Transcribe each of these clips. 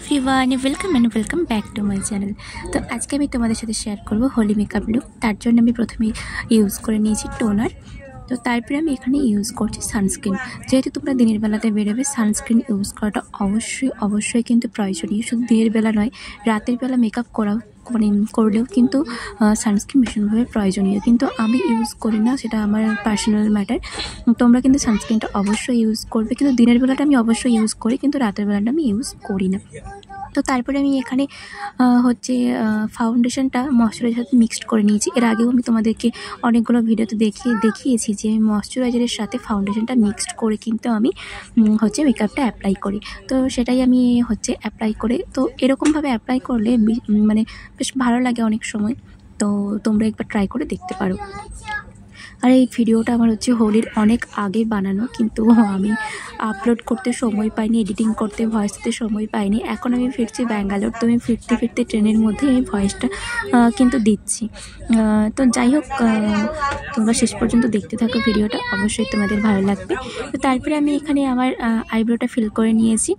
Everyone welcome back to my channel. तो आज के तुम्हारे साथे शेयर करब होली मेकअप लुक। तार जोन्नो आमि प्रथमे यूज करे निয়েছি टोनार। तो तारपर आमि एखाने यूज करছি सानस्क्रीन। जेहेतु तोमरा दिनेर बेलाते बेरोबे सानस्क्रीन यूज कराटा अवश्यई किन्तु प्रयोजनीय। शुधु दिनेर बेला नय, रातेर बेला मेकअप कराओ करलेও কিন্তু সানস্ক্রিন ভীষণভাবে প্রয়োজনীয়, কিন্তু আমি ইউজ করি না, সেটা আমার পার্সোনাল ম্যাটার। তোমরা কিন্তু সানস্ক্রিনটা অবশ্যই ইউজ করবে, কিন্তু দিনের বেলাটা আমি অবশ্যই ইউজ করি, কিন্তু রাতের বেলাটা আমি ইউজ করি না। তো তারপরে আমি এখানে হচ্ছে ফাউন্ডেশনটা ময়শ্চারাইজারের সাথে মিক্সড করে নিয়েছি। এর আগেও আমি তোমাদেরকে অনেকগুলো ভিডিওতে দেখিয়েছি যে আমি ময়শ্চারাইজারের সাথে ফাউন্ডেশনটা মিক্সড করে কিন্তু আমি হচ্ছে মেকআপটা অ্যাপ্লাই করি। তো সেটাই আমি হচ্ছে অ্যাপ্লাই করে, তো এরকমভাবে অ্যাপ্লাই করলে মানে বেশ ভালো লাগে অনেক সময়। তো তোমরা একবার ট্রাই করে দেখতে পারো। আর এই ভিডিওটা আমার হচ্ছে হোলির অনেক আগে বানানো, কিন্তু আমি আপলোড করতে সময় পাইনি, এডিটিং করতে ভয়েস দিতে সময় পাইনি। এখন আমি ফিরছি ব্যাঙ্গালোর, তো আমি ফিরতে ট্রেনের মধ্যে এই ভয়েসটা কিন্তু দিচ্ছি। তো যাই হোক, তোমরা শেষ পর্যন্ত দেখতে থাকো ভিডিওটা, অবশ্যই তোমাদের ভালো লাগবে। তো তারপরে আমি এখানে আমার আইব্রোটা ফিল করে নিয়েছি।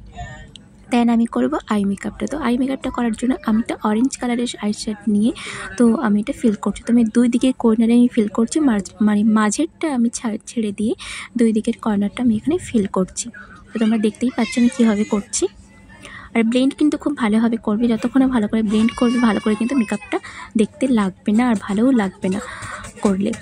দেন আমি করব আই মেকআপটা। তো আই মেকআপটা করার জন্য আমি একটা অরেঞ্জ কালারের আই শেড নিয়ে তো আমি এটা ফিল করছি। তো আমি দুই দিকের কর্নারে আমি ফিল করছি, মানে মাঝেরটা আমি ছেড়ে দিয়ে দুই দিকের কর্নারটা আমি এখানে ফিল করছি। তো তোমরা দেখতেই পাচ্ছ আমি কীভাবে করছি। আর ব্লেন্ড কিন্তু খুব ভালোভাবে করবে, যতক্ষণ ভালো করে ব্লেন্ড করবে ভালো করে কিন্তু মেকআপটা দেখতে লাগবে না আর ভালোও লাগবে না করলে।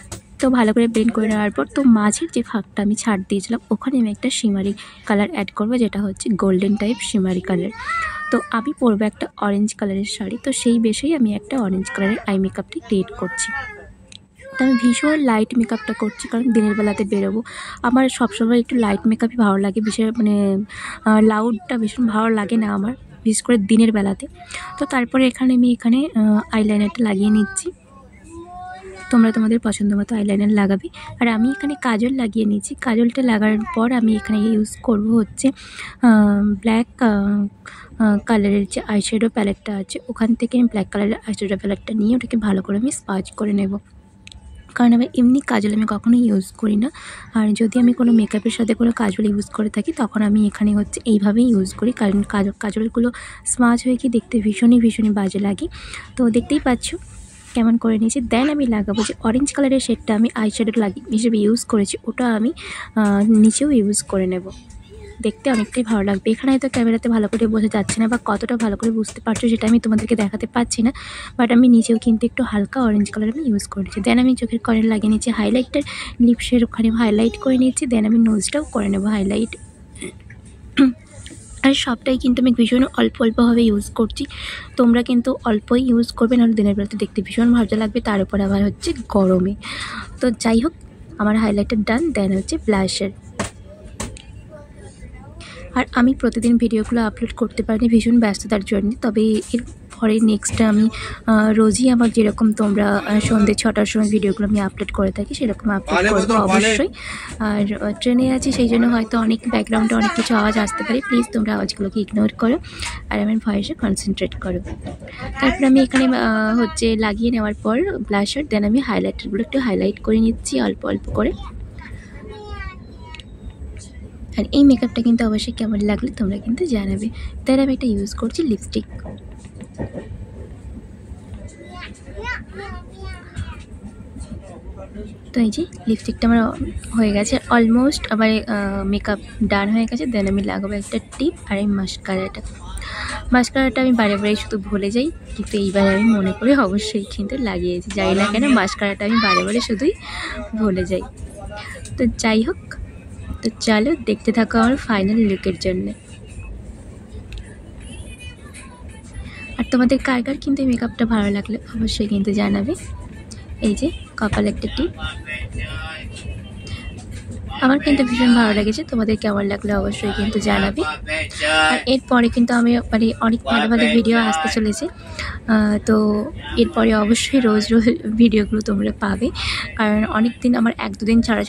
তো ভালো করে ব্লেন্ড করে নেওয়ার পর তো মাঝের যে ফাঁকটা আমি ছাড় দিয়েছিলাম ওখানে আমি একটা শিমারি কালার অ্যাড করবো, যেটা হচ্ছে গোল্ডেন টাইপ শিমারি কালার। তো আমি পরবো একটা অরেঞ্জ কালারের শাড়ি, তো সেই বেশেই আমি একটা অরেঞ্জ কালারের আই মেকআপটি ক্রিয়েট করছি। তো আমি ভীষণ লাইট মেকআপটা করছি, কারণ দিনের বেলাতে বেরোবো। আমার সবসময় একটু লাইট মেকআপই ভালো লাগে, বিশেষ মানে লাউডটা ভীষণ ভালো লাগে না আমার, বিশেষ করে দিনের বেলাতে। তো তারপরে আমি এখানে আইলাইনারটা লাগিয়ে নিচ্ছি। তোমরা তোমাদের পছন্দ মতো আইলাইনার লাগাবে। আর আমি এখানে কাজল লাগিয়ে নিয়েছি। কাজলটা লাগানোর পর আমি এখানে ইউজ করব হচ্ছে ব্ল্যাক কালারের যে আইশ্যাডো প্যালেটটা আছে, ওখান থেকে আমি ব্ল্যাক কালারের আইশ্যাডো প্যালেটটা নিয়ে ওটাকে ভালো করে আমি স্পাচ করে নেব। কারণ আমি এমনি কাজল আমি কখনোই ইউজ করি না। আর যদি আমি কোনো মেকআপের সাথে কোনো কাজল ইউজ করে থাকি তখন আমি এখানে হচ্ছে এইভাবেই ইউজ করি, কারণ কাজলগুলো স্মাচ হয়ে গিয়ে দেখতে ভীষণই বাজে লাগে। তো দেখতেই পাচ্ছ কেমন করে নিয়েছি। দেন আমি লাগাবো যে অরেঞ্জ কালারের শেডটা আমি আইশ্যাডো হিসেবে ইউজ করেছি, ওটা আমি নিচেও ইউজ করে নেব। দেখতে অনেকটাই ভালো লাগবে। এখানে হয়তো ক্যামেরাতে ভালো করে বোঝা যাচ্ছে না, বা কতটা ভালো করে বুঝতে পারছো সেটা আমি তোমাদেরকে দেখাতে পারছি না, বাট আমি নিচেও কিন্তু একটু হালকা অরেঞ্জ কালার আমি ইউজ করেছি। দেন আমি চোখের কর্নার লাগিয়ে নিয়েছি হাইলাইটার, লিপসের ওখানে হাইলাইট করে নিয়েছি। দেন আমি নোজটাও করে নেবো হাইলাইট। আর সবটাই কিন্তু আমি ভীষণ অল্পভাবে ইউজ করছি। তোমরা কিন্তু অল্পই ইউজ করবে, নাহলে দিনের বেলাতে দেখতে ভীষণ ভালো লাগবে, তার উপর আবার হচ্ছে গরমে। তো যাই হোক, আমার হাইলাইটার ডান। দেন হচ্ছে ব্লাশার। আর আমি প্রতিদিন ভিডিওগুলো আপলোড করতে পারিনি ভীষণ ব্যস্ততার জন্য, তবে এর পরে নেক্সট আমি রোজই আমার যেরকম তোমরা সন্ধ্যে 6টার সময় ভিডিওগুলো আমি আপলোড করে থাকি সেরকম আপলোড করবো অবশ্যই। আর ট্রেনে আছি সেই জন্য হয়তো অনেক ব্যাকগ্রাউন্ডে অনেক কিছু আওয়াজ আসতে পারে, প্লিজ তোমরা আওয়াজগুলোকে ইগনোর করো আর আমার ভয়েসে কনসেন্ট্রেট করো। তারপর আমি এখানে হচ্ছে লাগিয়ে নেওয়ার পর ব্লাশার, দেন আমি হাইলাইটারগুলো একটু হাইলাইট করে নিচ্ছি অল্প করে। আর এই মেকআপটা কিন্তু অবশ্যই কেমন লাগলে তোমরা কিন্তু জানাবে। তাই আমি এটা ইউজ করছি লিপস্টিক। তো এই যে লিপস্টিকটা আমার হয়ে গেছে অলমোস্ট, আমার মেকআপ ডান হয়ে গেছে। দেন আমি লাগাবো একটা টিপ আর এই মাস্কারাটা আমি বারে শুধু ভুলে যাই, কিন্তু এইবার আমি মনে করে অবশ্যই কিন্তু লাগিয়েছি। জানি না কেন মাস্কারাটা আমি বারে শুধুই ভুলে যাই। তো যাই হোক, তো চলো দেখতে থাকো আমার ফাইনাল লুকের জন্য। আর তোমাদের কার কিন্তু এই মেকআপটা ভালো লাগলে অবশ্যই কিন্তু জানাবে। এই যে কপালে একটা টিপ, আমার কিন্তু ভীষণ ভালো লেগেছে, তোমাদের কেমন লাগলে অবশ্যই কিন্তু জানাবে। আর এরপরে কিন্তু আমি মানে অনেক ভালো ভিডিও আসতে চলেছে, তো এরপরে অবশ্যই রোজ ভিডিওগুলো তোমরা পাবে, কারণ অনেক দিন আমার 1-2 দিন ছাড়া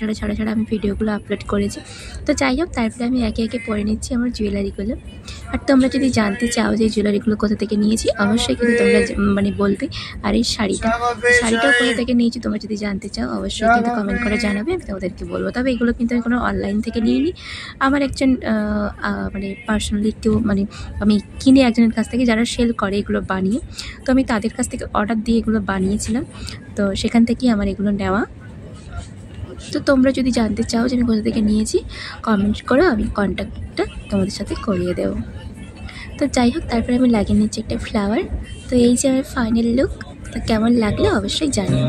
আমি ভিডিওগুলো আপলোড করেছি। তো যাই হোক, তারপরে আমি একে পরে নিচ্ছি আমার জুয়েলারিগুলো। আর তোমরা যদি জানতে চাও যে জুয়েলারিগুলো কোথা থেকে নিয়েছি অবশ্যই কিন্তু তোমরা মানে বলবে। আর এই শাড়িটাও কোথা থেকে নিয়েছি তোমরা যদি জানতে চাও অবশ্যই কিন্তু কমেন্ট করে জানাবে, আমি তোমাদেরকে বলবো। তবে এগুলো কিন্তু আমি কোনো অনলাইন থেকে নিইনি। আমার একজন মানে পার্সোনালি কেউ মানে আমি কিনে একজনের কাছ থেকে যারা সেল করে এগুলো বানিয়ে, তো আমি তাদের কাছ থেকে অর্ডার দিয়ে এগুলো বানিয়েছিলাম। তো সেখান থেকেই আমার এগুলো নেওয়া। তো তোমরা যদি জানতে চাও যে আমি কোথা থেকে নিয়েছি, কমেন্ট করো, আমি কন্ট্যাক্টটা তোমাদের সাথে করিয়ে দেবো। তো যাই হোক, তারপরে আমি লাগিয়ে নিচ্ছি একটা ফ্লাওয়ার। তো এই যে আমার ফাইনাল লুক। তো কেমন লাগলো অবশ্যই জানিও।